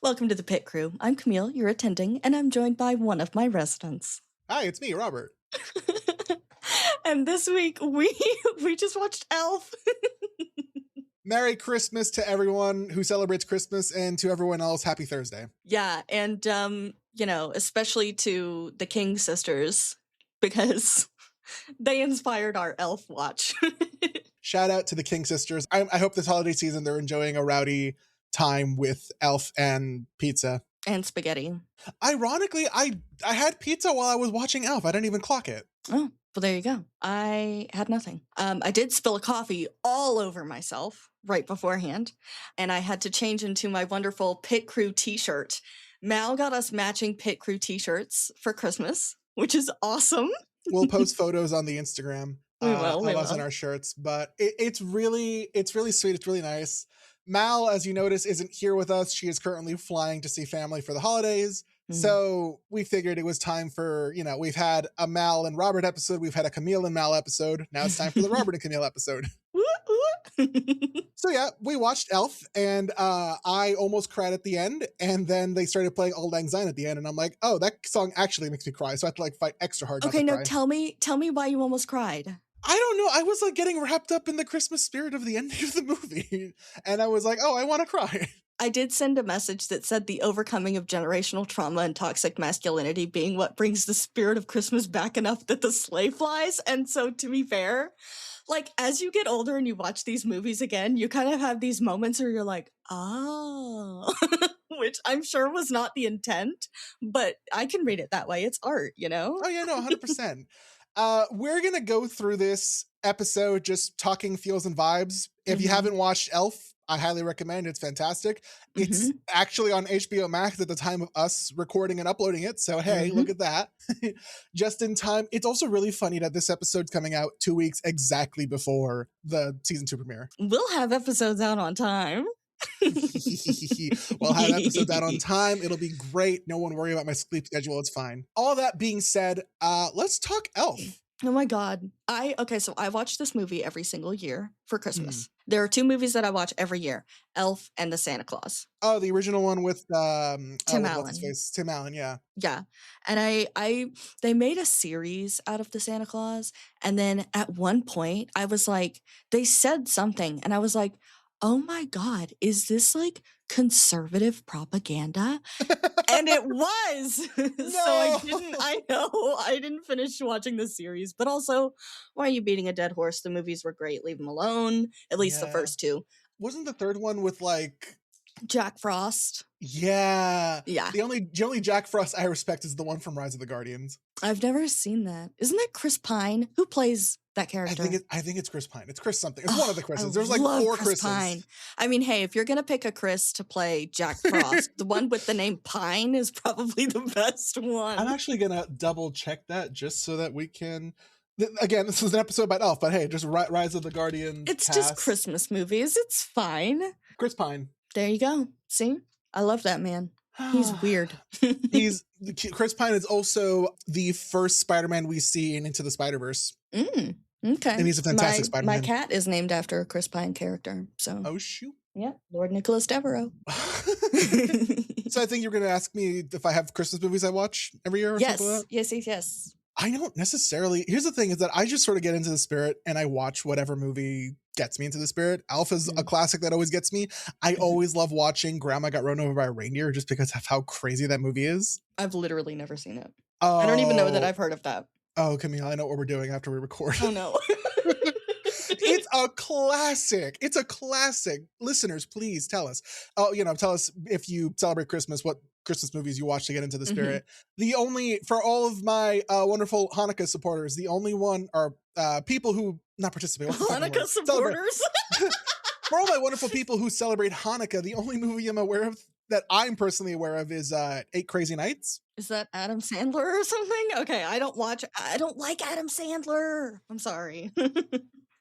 Welcome to the Pit Crew. I'm Camille, your attending, and I'm joined by one of my residents. Hi, it's me, Robert. And this week, we just watched Elf. Merry Christmas to everyone who celebrates Christmas, and to everyone else, happy Thursday. Yeah, and, especially to the King sisters, because they inspired our Elf watch. Shout out to the King sisters. I hope this holiday season they're enjoying a rowdy time with Elf and pizza. And spaghetti. Ironically, I had pizza while I was watching Elf. I didn't even clock it. Oh, well, there you go. I had nothing. I did spill a coffee all over myself right beforehand, and I had to change into my wonderful Pit Crew t-shirt. Mal got us matching Pit Crew t-shirts for Christmas, which is awesome. We'll post photos on the Instagram of us in our shirts, but it's really sweet. It's really nice. Mal, as you notice, isn't here with us. She is currently flying to see family for the holidays. So we figured it was time for, we've had a Mal and Robert episode. We've had a Camille and Mal episode. Now it's time for the Robert and Camille episode. So yeah, we watched Elf, and I almost cried at the end, and then they started playing Auld Lang Syne at the end, and I'm like, oh, that song actually makes me cry, so I have to fight extra hard. Okay, no, tell me why you almost cried. I don't know. I was getting wrapped up in the Christmas spirit of the ending of the movie, and I was like, oh, I want to cry. I did send a message that said the overcoming of generational trauma and toxic masculinity being what brings the spirit of Christmas back enough that the sleigh flies. And so, to be fair, as you get older and you watch these movies again, you kind of have these moments where you're like, oh, which I'm sure was not the intent, but I can read it that way. It's art, Oh, yeah, no, 100%. We're going to go through this episode just talking feels and vibes. If you haven't watched Elf, I highly recommend. It's fantastic. It's actually on HBO Max at the time of us recording and uploading it. So, hey, look at that. Just in time. It's also really funny that this episode's coming out 2 weeks exactly before the season 2 premiere. We'll have episodes out on time. We'll have episodes out on time. It'll be great. No one worry about my sleep schedule. It's fine. All that being said, let's talk Elf. Oh my God. So I watch this movie every single year for Christmas. There are 2 movies that I watch every year, Elf and the Santa Claus. Oh, the original one with Tim Allen. Tim Allen, yeah. Yeah. And they made a series out of the Santa Claus. And then at one point I was like, they said something and I was like, oh my God, is this conservative propaganda? And it was. No. So I didn't finish watching the series, but also, why are you beating a dead horse? The movies were great. Leave them alone. At least the first 2. Wasn't the third one with Jack Frost? Yeah. Yeah. The only Jack Frost I respect is the one from Rise of the Guardians. I've never seen that. Isn't that Chris Pine? Who plays that character? I think it's Chris Pine. It's Chris something. It's one of the Chris's. There's 4 Chris Chris's. Pine. I mean, hey, if you're going to pick a Chris to play Jack Frost, the one with the name Pine is probably the best one. I'm actually going to double check that just so that we can... Again, this was an episode about Elf, but hey, just Rise of the Guardians. It's just Christmas movies. It's fine. Chris Pine. There you go. See? I love that man. He's weird. Chris Pine is also the first Spider-Man we see in Into the Spider-Verse. Okay. And he's a fantastic Spider-Man. My cat is named after a Chris Pine character. So. Oh, shoot. Yeah, Lord Nicholas Devereaux. So I think you're going to ask me if I have Christmas movies I watch every year or something like that? Yes. I don't necessarily. Here's the thing is that I just sort of get into the spirit and I watch whatever movie gets me into the spirit. Elf is a classic that always gets me. I always love watching Grandma Got Run Over by a Reindeer just because of how crazy that movie is. I've literally never seen it. Oh. I don't even know that I've heard of that. Oh, Camille, I know what we're doing after we record. Oh, no. It's a classic. It's a classic. Listeners, please tell us. Tell us if you celebrate Christmas, what Christmas movies you watch to get into the spirit. For all of my wonderful Hanukkah supporters, the only one are people who not participate. Hanukkah supporters? For all my wonderful people who celebrate Hanukkah, the only movie I'm aware of that I'm personally aware of is 8 Crazy Nights. Is that Adam Sandler or something? Okay, I don't like Adam Sandler. I'm sorry.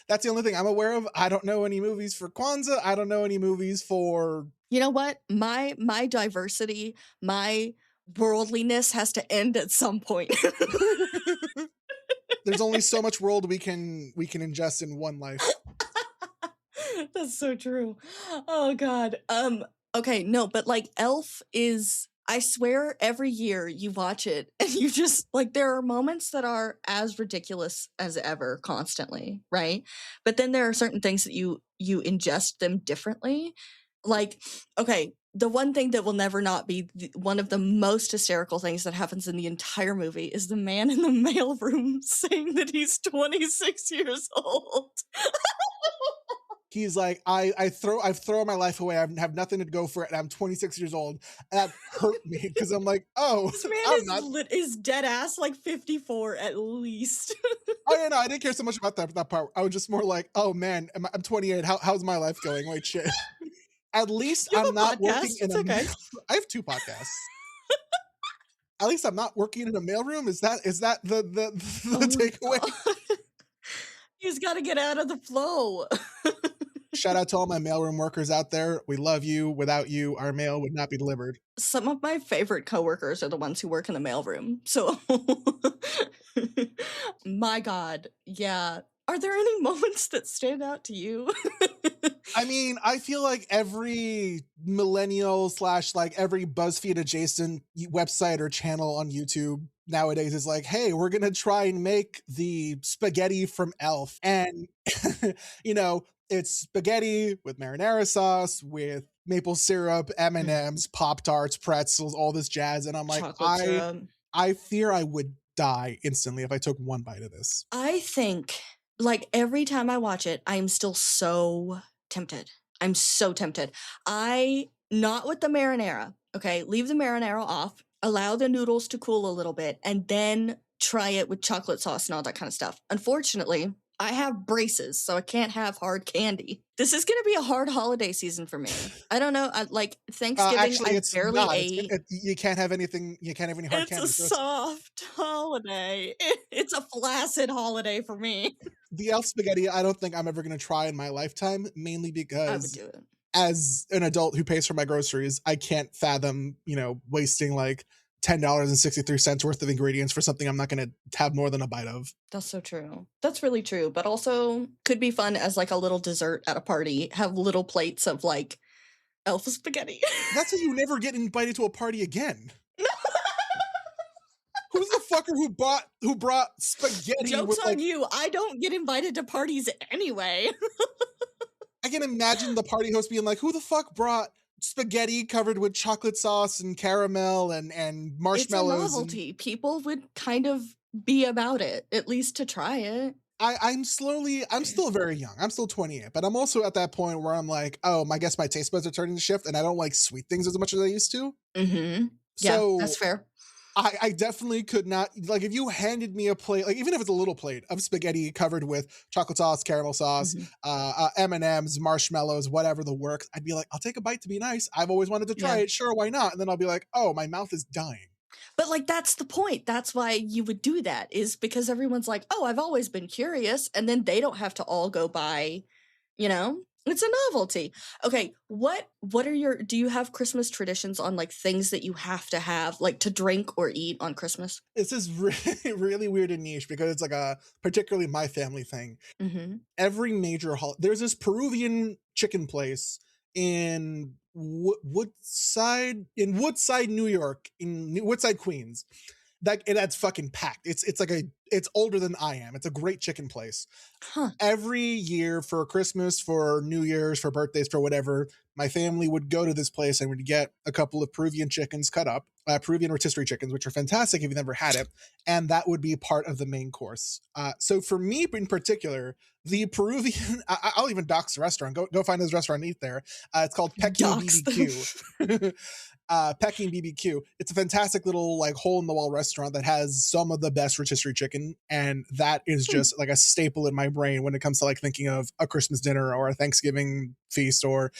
That's the only thing I'm aware of. I don't know any movies for Kwanzaa. I don't know any movies for... You know what? My diversity, my worldliness has to end at some point. There's only so much world we can ingest in one life. That's so true. Oh God. Okay, no, but like Elf is, I swear every year you watch it and you just like, there are moments that are as ridiculous as ever constantly, right? But then there are certain things that you ingest them differently. Like, okay, the one thing that will never not be one of the most hysterical things that happens in the entire movie is the man in the mailroom saying that he's 26 years old. He's like, I've thrown my life away. I have nothing to go for it. And I'm 26 years old. And that hurt me because I'm like, oh, This man I'm not. is dead ass like 54 at least. Oh yeah, no, I didn't care so much about that part. I was just more like, oh man, I'm 28. How's my life going? Wait, shit. At least You have I'm a not podcast. working in It's a. okay. I have 2 podcasts. At least I'm not working in a mailroom. Is that the takeaway? You just got to get out of the flow. Shout out to all my mailroom workers out there. We love you. Without you, our mail would not be delivered. Some of my favorite coworkers are the ones who work in the mailroom. So, my God, yeah. Are there any moments that stand out to you? I mean, I feel like every millennial / like every BuzzFeed adjacent website or channel on YouTube nowadays is like, hey, we're going to try and make the spaghetti from Elf. And, you know, it's spaghetti with marinara sauce, with maple syrup, M&Ms, Pop-Tarts, pretzels, all this jazz. And I'm like, I fear I would die instantly if I took one bite of this. I think, like, every time I watch it, I'm still so tempted. I'm so tempted. Not with the marinara, okay? Leave the marinara off, allow the noodles to cool a little bit, and then try it with chocolate sauce and all that kind of stuff. Unfortunately, I have braces, so I can't have hard candy. This is going to be a hard holiday season for me. I don't know. Like Thanksgiving, actually, I barely ate. You can't have anything. You can't have any hard candy. It's a soft holiday. It's a flaccid holiday for me. The Elf spaghetti, I don't think I'm ever going to try in my lifetime, mainly because I would do it. As an adult who pays for my groceries, I can't fathom, wasting like $10.63 worth of ingredients for something I'm not going to have more than a bite of. That's so true. That's really true. But also could be fun as like a little dessert at a party. Have little plates of like Elf spaghetti. That's how you never get invited to a party again. Who's the fucker who brought spaghetti? Joke's on you. I don't get invited to parties anyway. I can imagine the party host being like, who the fuck brought spaghetti covered with chocolate sauce and caramel and marshmallows? It's a novelty. People would kind of be about it, at least to try it. I'm still very young. I'm still 28, but I'm also at that point where I'm like, oh, I guess my taste buds are turning to shift and I don't like sweet things as much as I used to. Mm-hmm. So, yeah, that's fair. I definitely could not, like, if you handed me a plate, like, even if it's a little plate of spaghetti covered with chocolate sauce, caramel sauce, M&Ms, marshmallows, whatever the works, I'd be like, I'll take a bite to be nice. I've always wanted to try it. Sure, why not? And then I'll be like, oh, my mouth is dying. But, like, that's the point. That's why you would do that, is because everyone's like, oh, I've always been curious. And then they don't have to all go buy, It's a novelty. Okay, what are do you have Christmas traditions on like things that you have to have, like to drink or eat on Christmas? This is really, really weird and niche because it's like a particularly my family thing. Mm-hmm. Every major there's this Peruvian chicken place in Woodside, New York, in Woodside, Queens. That's fucking packed. It's older than I am. It's a great chicken place. Huh. Every year for Christmas, for New Year's, for birthdays, for whatever, my family would go to this place and would get a couple of Peruvian chickens cut up, Peruvian rotisserie chickens, which are fantastic if you've never had it. And that would be part of the main course. So for me in particular, the Peruvian, I'll even dox the restaurant. Go find this restaurant and eat there. It's called Peking BBQ. Peking BBQ. It's a fantastic little like hole in the wall restaurant that has some of the best rotisserie chicken, and that is just like a staple in my brain when it comes to like thinking of a Christmas dinner or a Thanksgiving feast or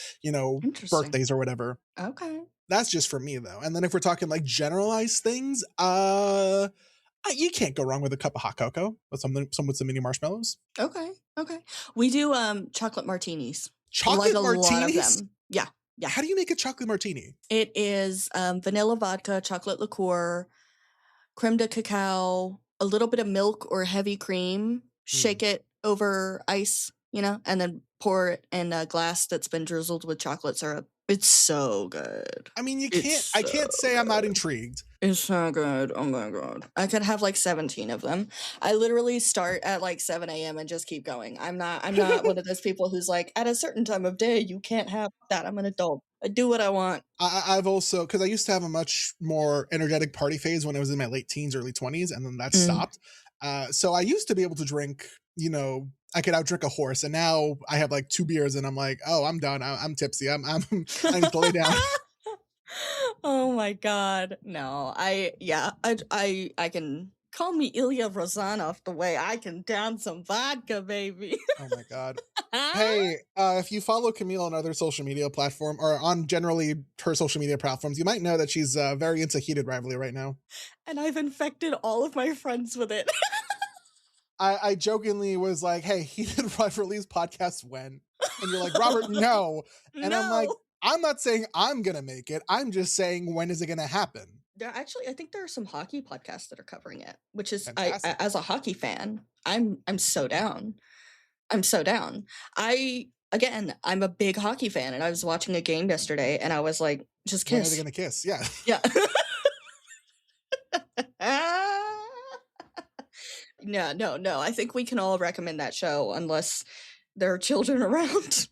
birthdays or whatever. Okay, that's just for me though. And then if we're talking like generalized things, you can't go wrong with a cup of hot cocoa with some mini marshmallows. Okay, we do chocolate martinis. Chocolate martinis? Lot of them. Yeah. Yeah. How do you make a chocolate martini? It is vanilla vodka, chocolate liqueur, creme de cacao, a little bit of milk or heavy cream, shake it over ice, and then pour it in a glass that's been drizzled with chocolate syrup. It's so good. I mean, I can't say I'm not intrigued. It's so good. Oh my god. I could have like 17 of them. I literally start at like 7 a.m. and just keep going. I'm not one of those people who's like, at a certain time of day, you can't have that. I'm an adult. I do what I want. I've also, because I used to have a much more energetic party phase when I was in my late teens, early 20s, and then that stopped. So I used to be able to drink, I could outdrink a horse, and now I have like 2 beers and I'm like, oh, I'm done. I'm tipsy. I need to lay down. Oh my god. No, I can call me Ilya Rozanov the way I can down some vodka, baby. Oh my god. Hey, if you follow Camille on other social media platform or on generally her social media platforms, you might know that she's very into Heated Rivalry right now. And I've infected all of my friends with it. I jokingly was like, hey, Heated Rivalry's podcast when? And you're like, Robert, no. And No. I'm like, I'm not saying I'm gonna make it. I'm just saying, when is it gonna happen? I think there are some hockey podcasts that are covering it, which is, I as a hockey fan, I'm so down. I'm so down. I'm a big hockey fan, and I was watching a game yesterday, and I was like, just kiss. When are they gonna kiss? Yeah. Yeah. No. I think we can all recommend that show unless there are children around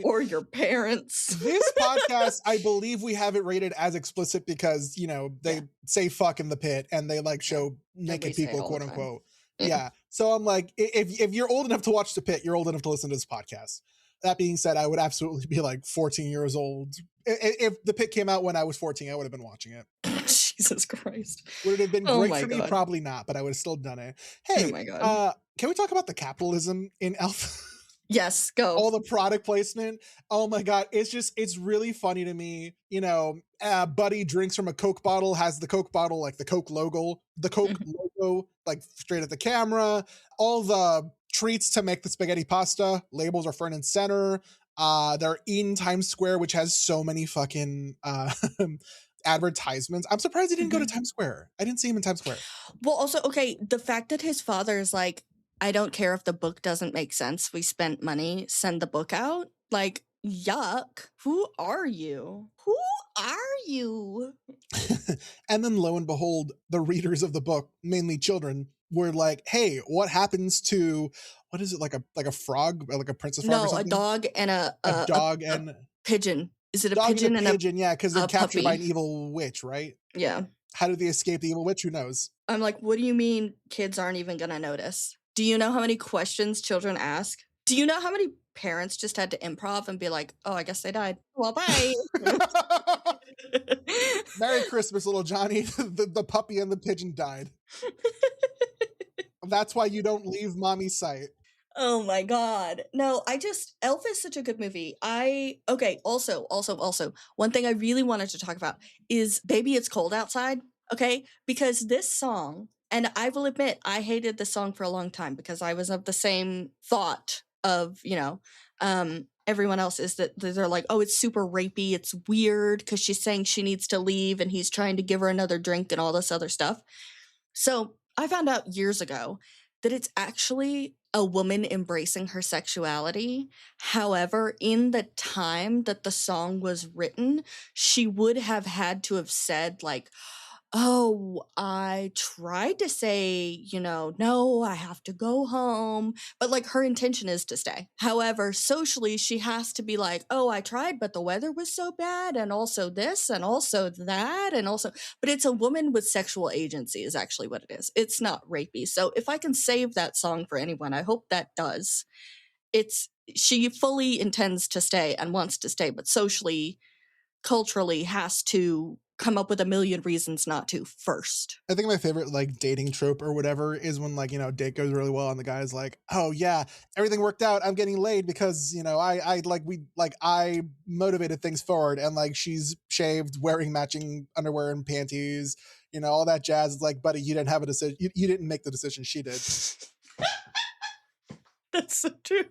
or your parents. This podcast, I believe we have it rated as explicit because, they say fuck in the pit and they like show naked people, quote unquote. Yeah. So I'm like, if you're old enough to watch the pit, you're old enough to listen to this podcast. That being said, I would absolutely be like 14 years old. If the pit came out when I was 14, I would have been watching it. Jesus Christ. Would it have been great for me? Probably not, but I would have still done it. Hey, can we talk about the capitalism in Elf? Yes, go. All the product placement. Oh my god, it's really funny to me. Buddy drinks from a Coke bottle, has the Coke bottle like the Coke logo, like straight at the camera. All the treats to make the spaghetti pasta labels are front and center. They're in Times Square, which has so many fucking advertisements. I'm surprised he didn't go to Times Square. I didn't see him in Times Square. Well, also, okay, the fact that his father is like, I don't care if the book doesn't make sense. We spent money. Send the book out. Like, yuck. Who are you? Who are you? And then lo and behold, the readers of the book, mainly children, were like, hey, what happens to, what is it, like a frog, like a princess frog or something? No, a dog and a dog and a pigeon. Is it a dog pigeon and a pigeon? Yeah, because they're captured puppy by an evil witch, right? Yeah. How did they escape the evil witch? Who knows? I'm like, what do you mean kids aren't even gonna notice? Do you know how many questions children ask? Do you know how many parents just had to improv and be like, oh, I guess they died. Well, bye. Merry Christmas, little Johnny. The puppy and the pigeon died. That's why you don't leave mommy's sight. Oh my god. No, Elf is such a good movie. Also, one thing I really wanted to talk about is Baby It's Cold Outside, okay? Because this song, and I will admit, I hated the song for a long time because I was of the same thought of, everyone else is that they're like, oh, it's super rapey, it's weird because she's saying she needs to leave and he's trying to give her another drink and all this other stuff. So I found out years ago that it's actually a woman embracing her sexuality. However, in the time that the song was written, she would have had to have said like, oh, I tried to say, no, I have to go home. But like her intention is to stay. However, socially, she has to be like, oh, I tried, but the weather was so bad. And also this and also that. But it's a woman with sexual agency is actually what it is. It's not rapey. So if I can save that song for anyone, I hope that does. She fully intends to stay and wants to stay, but socially, culturally has to come up with a million reasons not to first. I think my favorite like dating trope or whatever is when like, date goes really well and the guy's like, oh yeah, everything worked out. I'm getting laid because, I motivated things forward, and like she's shaved, wearing matching underwear and panties, all that jazz. It's like, buddy, you didn't have a decision. You didn't make the decision. She did. That's so true.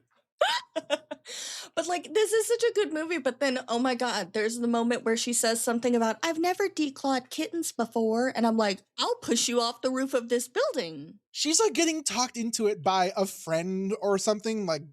But like, this is such a good movie. But then, oh my God, there's the moment where she says something about, I've never declawed kittens before. And I'm like, I'll push you off the roof of this building. She's like getting talked into it by a friend or something, like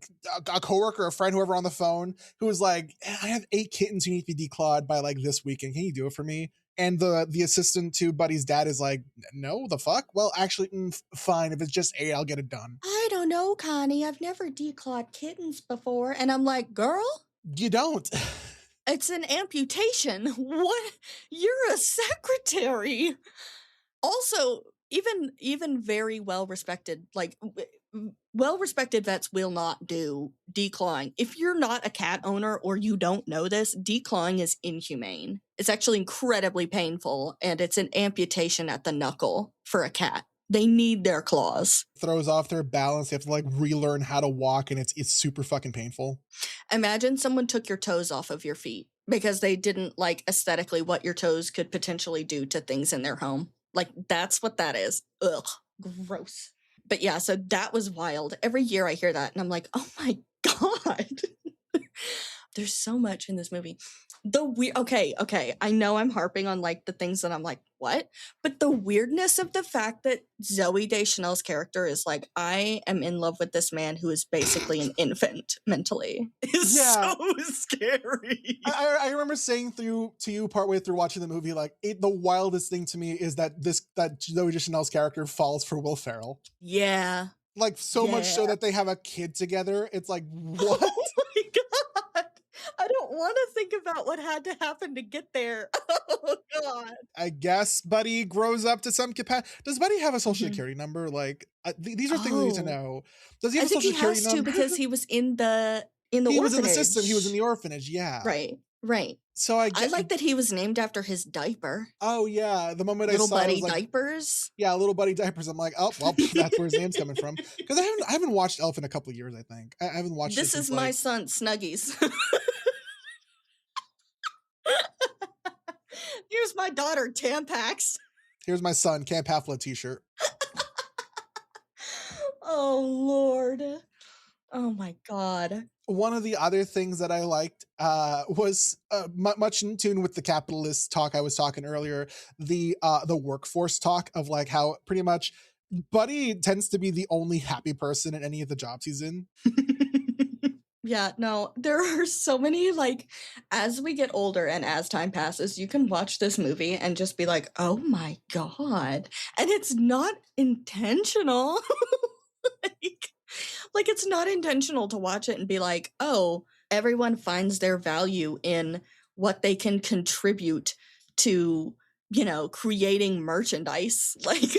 a coworker, a friend, whoever on the phone, who was like, I have 8 kittens who need to be declawed by like this weekend. Can you do it for me? And the assistant to Buddy's dad is like, no, the fuck? Well, actually, fine. If it's just 8, I'll get it done. I don't know, Connie. I've never declawed kittens before. And I'm like, girl? You don't. It's an amputation. What? You're a secretary. Also, even very well-respected, like, well-respected vets will not do declawing. If you're not a cat owner or you don't know this, declawing is inhumane. It's actually incredibly painful, and it's an amputation at the knuckle for a cat. They need their claws. Throws off their balance. They have to like relearn how to walk, and it's super fucking painful. Imagine someone took your toes off of your feet because they didn't like aesthetically what your toes could potentially do to things in their home. Like, that's what that is. Ugh, gross. But yeah, so that was wild. Every year I hear that and I'm like, oh my God. There's so much in this movie. Okay, I know I'm harping on like the things that I'm like, what? But the weirdness of the fact that Zooey Deschanel's character is like, I am in love with this man who is basically an infant mentally is so scary. I remember saying to you partway through watching the movie, like, the wildest thing to me is that Zooey Deschanel's character falls for Will Ferrell. Yeah. Like, so much so that they have a kid together. It's like, what? Oh my God. I don't want to think about what had to happen to get there. Oh God. I guess Buddy grows up to some capacity. Does Buddy have a social security number? Like, these are things we need to know. Does he have a social security number? Because he was in the orphanage. He was in the system. He was in the orphanage. Yeah. Right. So I like that he was named after his diaper. Oh yeah, the moment Little I saw Buddy it, like, diapers. Yeah, Little Buddy diapers. I'm like, oh well, that's where his name's coming from. Because I haven't watched Elf in a couple of years. I think I haven't watched. This is my son Snuggies. Here's my daughter Tampax. Here's my son Camp Half-Blood t-shirt. Oh Lord. Oh my God. One of the other things that I liked was much in tune with the capitalist talk I was talking earlier, the workforce talk of like how pretty much Buddy tends to be the only happy person in any of the jobs he's in. Yeah, no, there are so many, like, as we get older and as time passes, you can watch this movie and just be like, oh my God. And it's not intentional. Like, it's not intentional to watch it and be like, oh, everyone finds their value in what they can contribute to, creating merchandise. Like,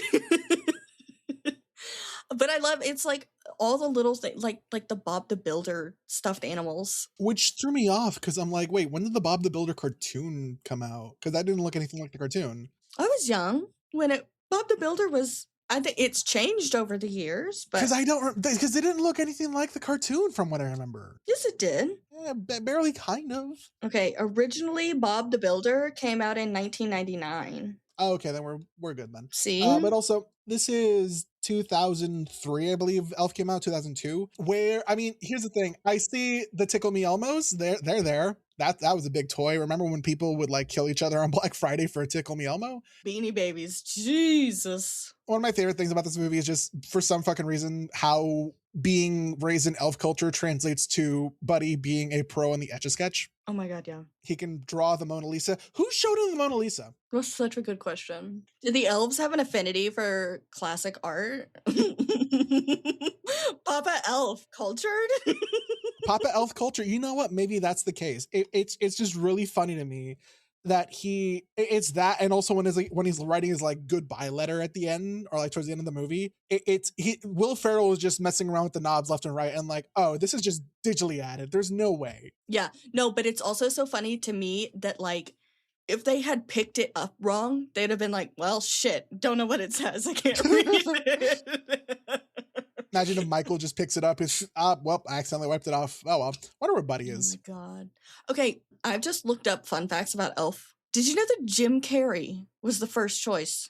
but I love, it's like all the little things, like the Bob the Builder stuffed animals. Which threw me off because I'm like, wait, when did the Bob the Builder cartoon come out? Because that didn't look anything like the cartoon. I was young when Bob the Builder was, I think it's changed over the years, but because they didn't look anything like the cartoon from what I remember. Yes, it did. Yeah, barely, kind of. Okay, originally Bob the Builder came out in 1999. Oh, okay, then we're good then. See, but also this is 2003, I believe. Elf came out 2002. Where I mean, here's the thing: I see the Tickle Me Elmos. They're there. That was a big toy. Remember when people would like kill each other on Black Friday for a Tickle Me Elmo? Beanie Babies, Jesus. One of my favorite things about this movie is just, for some fucking reason, how being raised in elf culture translates to Buddy being a pro in the Etch-a-Sketch. Oh my God, yeah. He can draw the Mona Lisa. Who showed him the Mona Lisa? That's such a good question. Did the elves have an affinity for classic art? Papa Elf cultured? Papa Elf culture. You know what? Maybe that's the case. It's just really funny to me that it's that, and also when he's writing his like goodbye letter at the end, or like towards the end of the movie, Will Ferrell was just messing around with the knobs left and right and like, oh, this is just digitally added. There's no way. Yeah, no, but it's also so funny to me that like, if they had picked it up wrong, they'd have been like, well, shit, don't know what it says. I can't read it. Imagine if Michael just picks it up. It's, well, I accidentally wiped it off. Oh, well. Wonder where Buddy is. Oh, my God. Okay, I've just looked up fun facts about Elf. Did you know that Jim Carrey was the first choice?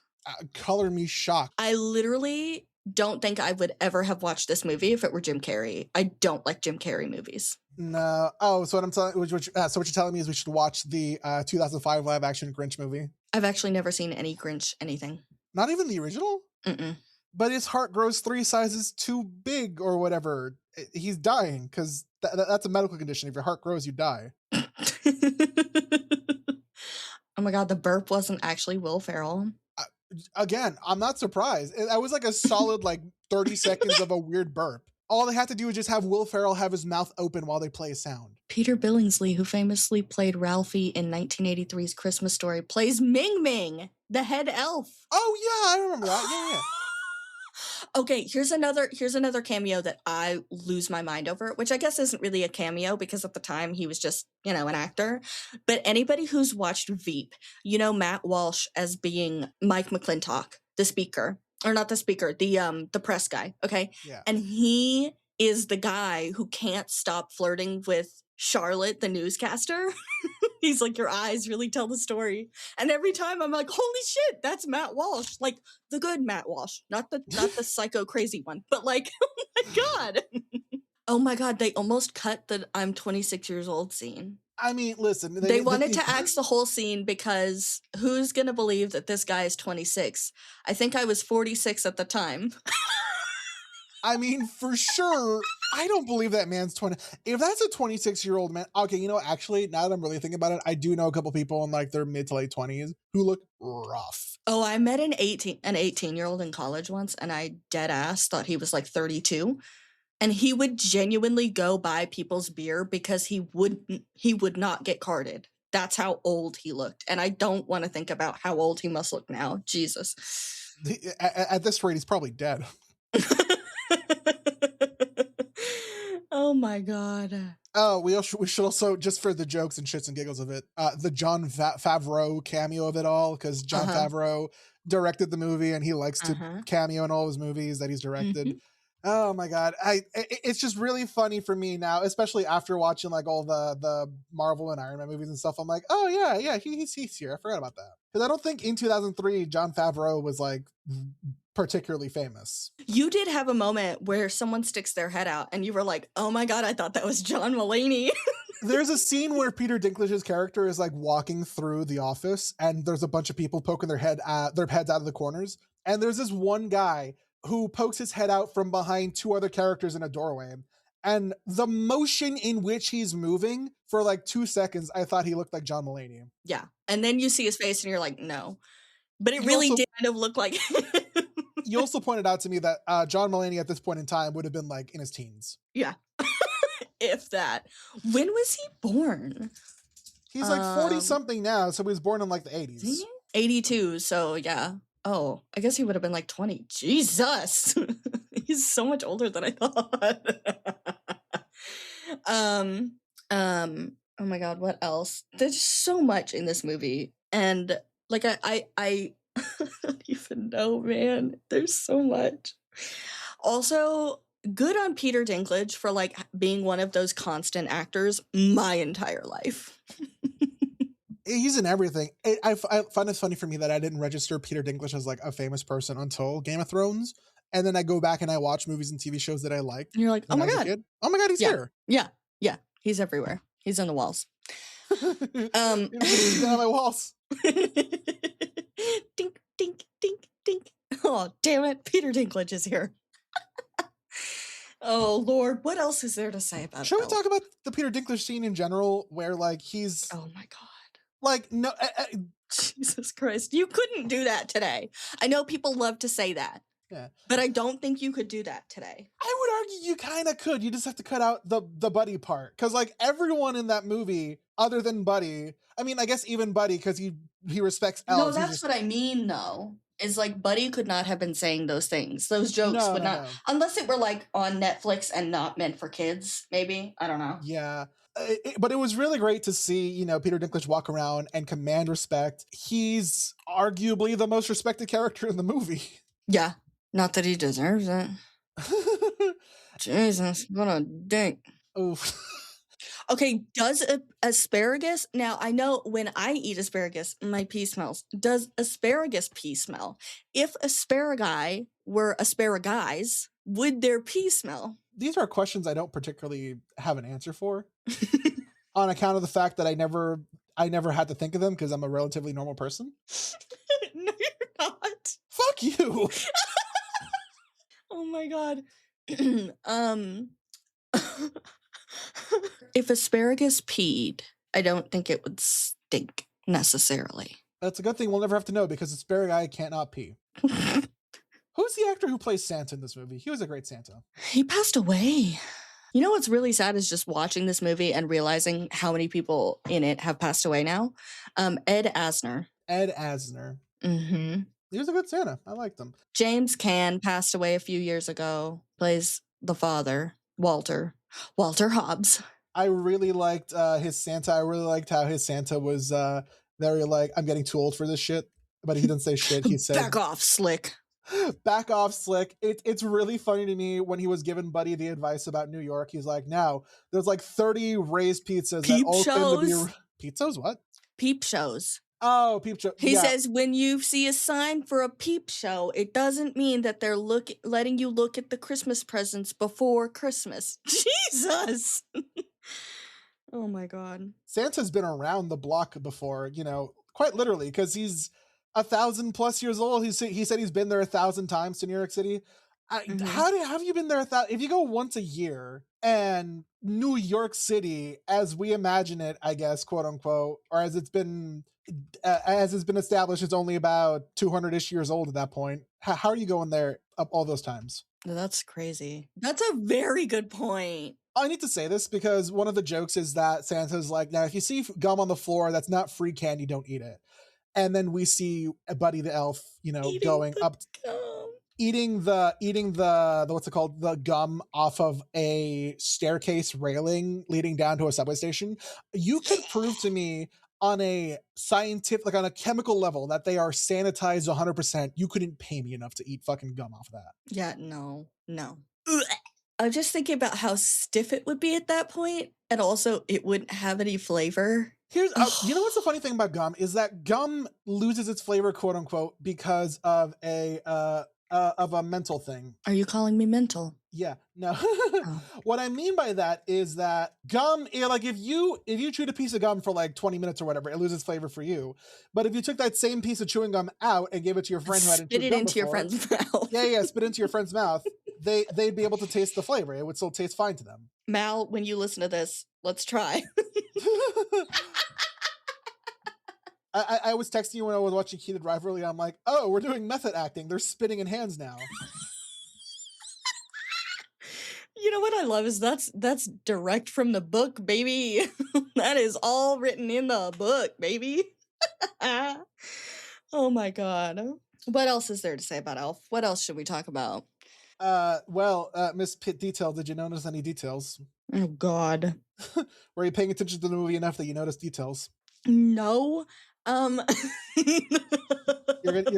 Color me shocked. I literally don't think I would ever have watched this movie if it were Jim Carrey. I don't like Jim Carrey movies. No. Oh, so what I'm telling, so what you're telling me is we should watch the 2005 live action Grinch movie. I've actually never seen any Grinch anything. Not even the original? Mm-mm. But his heart grows 3 sizes too big or whatever. He's dying because that's a medical condition. If your heart grows, you die. Oh my God, the burp wasn't actually Will Ferrell. Again, I'm not surprised. That was like a solid 30 seconds of a weird burp. All they had to do was just have Will Ferrell have his mouth open while they play a sound. Peter Billingsley, who famously played Ralphie in 1983's Christmas Story, plays Ming Ming, the head elf. Oh yeah, I remember that. Yeah. Okay, here's another cameo that I lose my mind over, which I guess isn't really a cameo because at the time he was just, an actor. But anybody who's watched Veep, Matt Walsh as being Mike McClintock, the speaker, or not the speaker, the press guy, okay? Yeah. And he is the guy who can't stop flirting with Charlotte, the newscaster. He's like, your eyes really tell the story. And every time I'm like, holy shit, that's Matt Walsh. Like the good Matt Walsh, not the psycho crazy one, but like, oh my God. Oh my God, they almost cut the I'm 26 years old scene. I mean, listen. They wanted to axe the whole scene because who's going to believe that this guy is 26? I think I was 46 at the time. I mean, for sure, I don't believe that man's 20. If that's a 26-year-old man, okay, actually, now that I'm really thinking about it, I do know a couple people in their mid to late 20s who look rough. Oh, I met an 18-year-old in college once, and I dead ass thought he was 32. And he would genuinely go buy people's beer because he would not get carded. That's how old he looked. And I don't want to think about how old he must look now. Jesus. At this rate, he's probably dead. Oh my God. Oh, we should also, just for the jokes and shits and giggles of it, the Jon Favreau cameo of it all, because Jon Favreau directed the movie and he likes to cameo in all his movies that he's directed. Mm-hmm. Oh my God. It's just really funny for me now, especially after watching all the Marvel and Iron Man movies and stuff. I'm like, oh yeah, he's here. I forgot about that. Because I don't think in 2003, Jon Favreau was particularly famous. You did have a moment where someone sticks their head out and you were like, oh my God, I thought that was John Mulaney. There's a scene where Peter Dinklage's character is walking through the office and there's a bunch of people poking their heads out of the corners. And there's this one guy who pokes his head out from behind 2 other characters in a doorway. And the motion in which he's moving for 2 seconds, I thought he looked like John Mulaney. Yeah. And then you see his face and you're like, no. But it really did kind of look like You also pointed out to me that John Mulaney at this point in time would have been in his teens. Yeah. If that. When was he born? He's 40 something now, so he was born in the 80s. 82, so yeah. Oh, I guess he would have been 20. Jesus. He's so much older than I thought. Oh my God, what else? There's so much in this movie. And I don't even know, man. There's so much. Also, good on Peter Dinklage for being one of those constant actors my entire life. He's in everything. I find it funny for me that I didn't register Peter Dinklage as a famous person until Game of Thrones. And then I go back and I watch movies and TV shows that I like. And you're like, oh my God. Oh my God, he's here. Yeah. He's everywhere. He's on the walls. He's on my walls. Dink, dink, dink, dink. Oh, damn it. Peter Dinklage is here. Oh, Lord. What else is there to say about it? Shall we talk about the Peter Dinklage scene in general where he's... Oh my God. No... Jesus Christ. You couldn't do that today. I know people love to say that. Yeah. But I don't think you could do that today. I would argue you kind of could. You just have to cut out the Buddy part. Because, everyone in that movie, other than Buddy... I mean, I guess even Buddy, because he respects elves. No, that's what I mean, though. Is Buddy could not have been saying those things. Those jokes would not... No. Unless it were, on Netflix and not meant for kids, maybe. I don't know. Yeah. But it was really great to see, Peter Dinklage walk around and command respect. He's arguably the most respected character in the movie. Yeah. Not that he deserves it. Jesus, what a dick. Oof. Okay, does asparagus, now I know when I eat asparagus, my pee smells. Does asparagus pee smell? If asparagi were asparagus, would their pee smell? These are questions I don't particularly have an answer for on account of the fact that I never had to think of them because I'm a relatively normal person. No, you're not. Fuck you. Oh my god. If asparagus peed, I don't think it would stink necessarily. That's a good thing we'll never have to know because asparagus cannot pee. Who's the actor who plays Santa in this movie? He was a great Santa. He passed away. You know what's really sad is just watching this movie and realizing how many people in it have passed away now. Ed Asner. Ed Asner. Mm-hmm. He was a good Santa. I liked him. James Caan passed away a few years ago. Plays the father, Walter Hobbs. I really liked his Santa. I really liked how his Santa was very like, I'm getting too old for this shit. But he didn't say shit. He said, back off, Slick. Back off, Slick. It's really funny to me when he was giving Buddy the advice about New York. He's like, now there's like 30 raised pizzas Peep that shows. Open to be pizzas. What? Peep shows. Oh, peep show. He says when you see a sign for a peep show, it doesn't mean that they're letting you look at the Christmas presents before Christmas. Jesus. Oh my god. Santa's been around the block before, you know, quite literally, because he's 1,000+ years old. He said he's been there 1,000 times to New York City. How have you been there 1,000? If you go once a year, and New York City, as we imagine it, I guess, quote unquote, or as it's been established, it's only about 200-ish years old at that point. How are you going there up all those times? That's crazy. That's a very good point. I need to say this because one of the jokes is that Santa's like, now if you see gum on the floor that's not free candy, don't eat it. And then we see Buddy the elf, you know, going up, eating the what's it called, the gum off of a staircase railing leading down to a subway station. You could prove to me on a scientific, like on a chemical level, that they are sanitized 100%. You couldn't pay me enough to eat fucking gum off of that. Yeah, no. I'm just thinking about how stiff it would be at that point, and also it wouldn't have any flavor. Here's you know what's the funny thing about gum is that gum loses its flavor, quote unquote, because of a mental thing. Are you calling me mental? Yeah, no. What I mean by that is that gum, like if you chewed a piece of gum for like 20 minutes or whatever, it loses flavor for you. But if you took that same piece of chewing gum out and gave it to your friend who hadn't chewed gum into your friend's mouth. Yeah, spit into your friend's mouth. They'd be able to taste the flavor. It would still taste fine to them. Mal, when you listen to this, let's try. I was texting you when I was watching Heated Rivalry. I'm like, oh, we're doing method acting. They're spitting in hands now. You know what I love is that's direct from the book, baby. That is all written in the book, baby. Oh my god. What else is there to say about Elf? What else should we talk about? Miss Pitt Detail, did you notice any details? Oh god. Were you paying attention to the movie enough that you noticed details? No. You're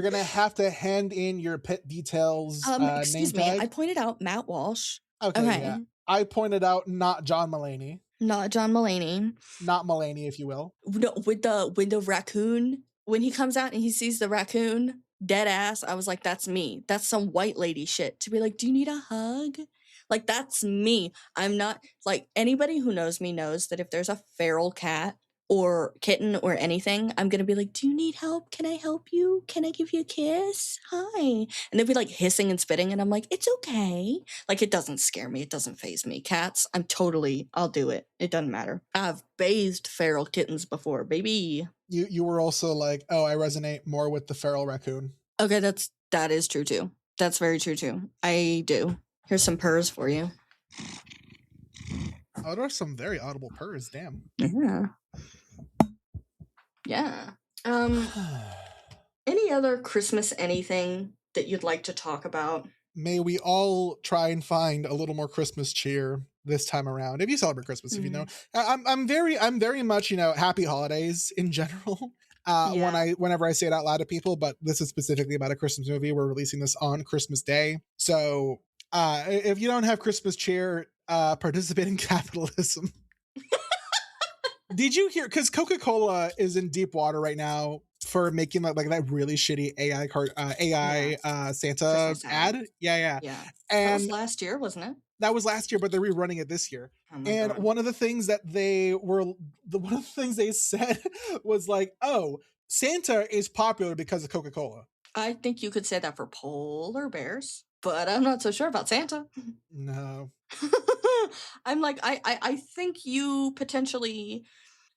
gonna have to hand in your Pitt Details excuse me, I pointed out Matt Walsh. Okay. Yeah. I pointed out not John Mulaney. Not John Mulaney. Not Mulaney, if you will. No, with the raccoon. When he comes out and he sees the raccoon, dead ass, I was like, that's me. That's some white lady shit. To be like, do you need a hug? Like, that's me. I'm not, like, anybody who knows me knows that if there's a feral cat or kitten or anything, I'm gonna be like, do you need help? Can I help you? Can I give you a kiss? Hi. And they'll be like hissing and spitting, and I'm like, it's okay. Like, it doesn't scare me. It doesn't faze me. Cats, I'll do it. It doesn't matter. I've bathed feral kittens before, baby. You were also like, oh, I resonate more with the feral raccoon. Okay, that is true too. That's very true too. I do. Here's some purrs for you. Oh, there's some very audible purrs. Damn. Yeah. Any other Christmas anything that you'd like to talk about? May we all try and find a little more Christmas cheer this time around. If you celebrate Christmas, if you know, I'm very much, you know, happy holidays in general. Whenever I say it out loud to people, but this is specifically about a Christmas movie. We're releasing this on Christmas Day. So if you don't have Christmas cheer, participate in capitalism. Did you hear? Because Coca-Cola is in deep water right now for making like that really shitty Santa ad. Yeah. And that was And last year, wasn't it? that was last year, but they're rerunning it this year. Oh my And God. one of the things that one of the things they said was like, "Oh, Santa is popular because of Coca-Cola." I think you could say that for polar bears, but I'm not so sure about Santa. No. I'm like, I think you potentially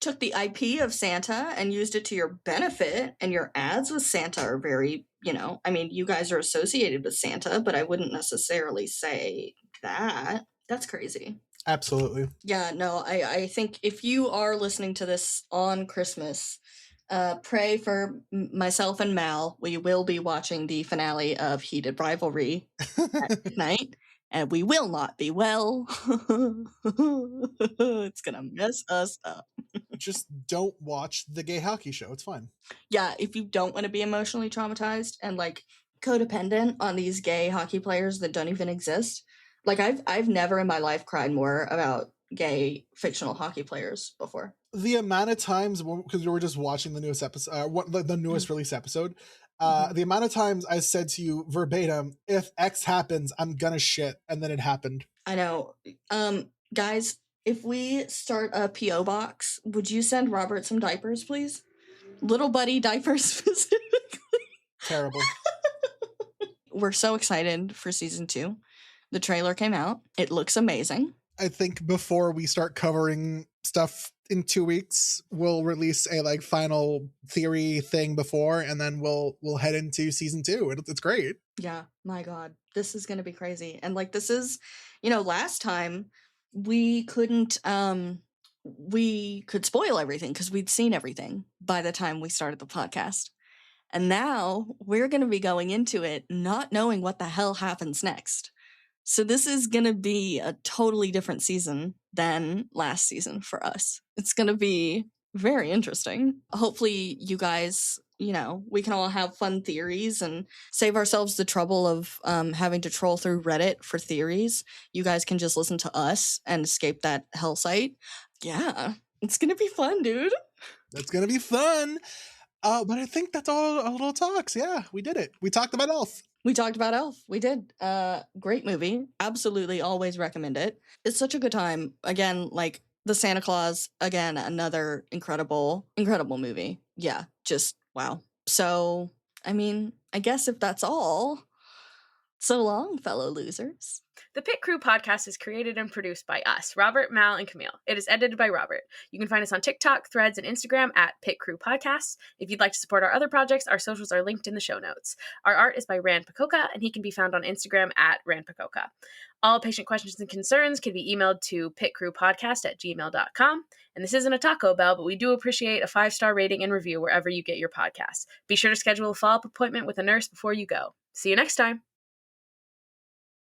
took the IP of Santa and used it to your benefit, and your ads with Santa are very, I mean, you guys are associated with Santa, but I wouldn't necessarily say that. That's crazy. Absolutely. Yeah, no, I think if you are listening to this on Christmas, pray for myself and Mal. We will be watching the finale of Heated Rivalry at midnight, and we will not be well. It's gonna mess us up. Just don't watch the gay hockey show. It's fine. Yeah, if you don't want to be emotionally traumatized and like codependent on these gay hockey players that don't even exist. Like I've never in my life cried more about gay fictional hockey players before. The amount of times, because we were just watching the newest episode, the newest release episode, the amount of times I said to you verbatim, if X happens, I'm gonna shit, and then it happened. I know. Guys, if we start a P.O. box, would you send Robert some diapers, please? Little buddy diapers specifically. Terrible. We're so excited for season 2. The trailer came out. It looks amazing. I think before we start covering stuff in 2 weeks, we'll release a like final theory thing before, and then we'll head into season 2. It's great. Yeah, my God, this is gonna be crazy. And like, this is, last time we couldn't, we could spoil everything because we'd seen everything by the time we started the podcast. And now we're gonna be going into it not knowing what the hell happens next. So this is going to be a totally different season than last season for us. It's going to be very interesting. Hopefully you guys, we can all have fun theories and save ourselves the trouble of having to troll through Reddit for theories. You guys can just listen to us and escape that hell site. Yeah, it's going to be fun, dude. That's going to be fun. But I think that's all our little talks. Yeah, we did it. We talked about Elf. We talked about Elf. We did. Great movie. Absolutely always recommend it. It's such a good time. Again, like the Santa Claus, again, another incredible movie. Yeah, just wow. So, I mean, I guess if that's all, so long, fellow losers. The Pit Crew podcast is created and produced by us, Robert, Mal, and Camille. It is edited by Robert. You can find us on TikTok, Threads, and Instagram at Pit Crew Podcast. If you'd like to support our other projects, our socials are linked in the show notes. Our art is by Rand Pacoca, and he can be found on Instagram at Rand Pacoca. All patient questions and concerns can be emailed to pittcrewpodcast@gmail.com. And this isn't a Taco Bell, but we do appreciate a 5-star rating and review wherever you get your podcasts. Be sure to schedule a follow-up appointment with a nurse before you go. See you next time.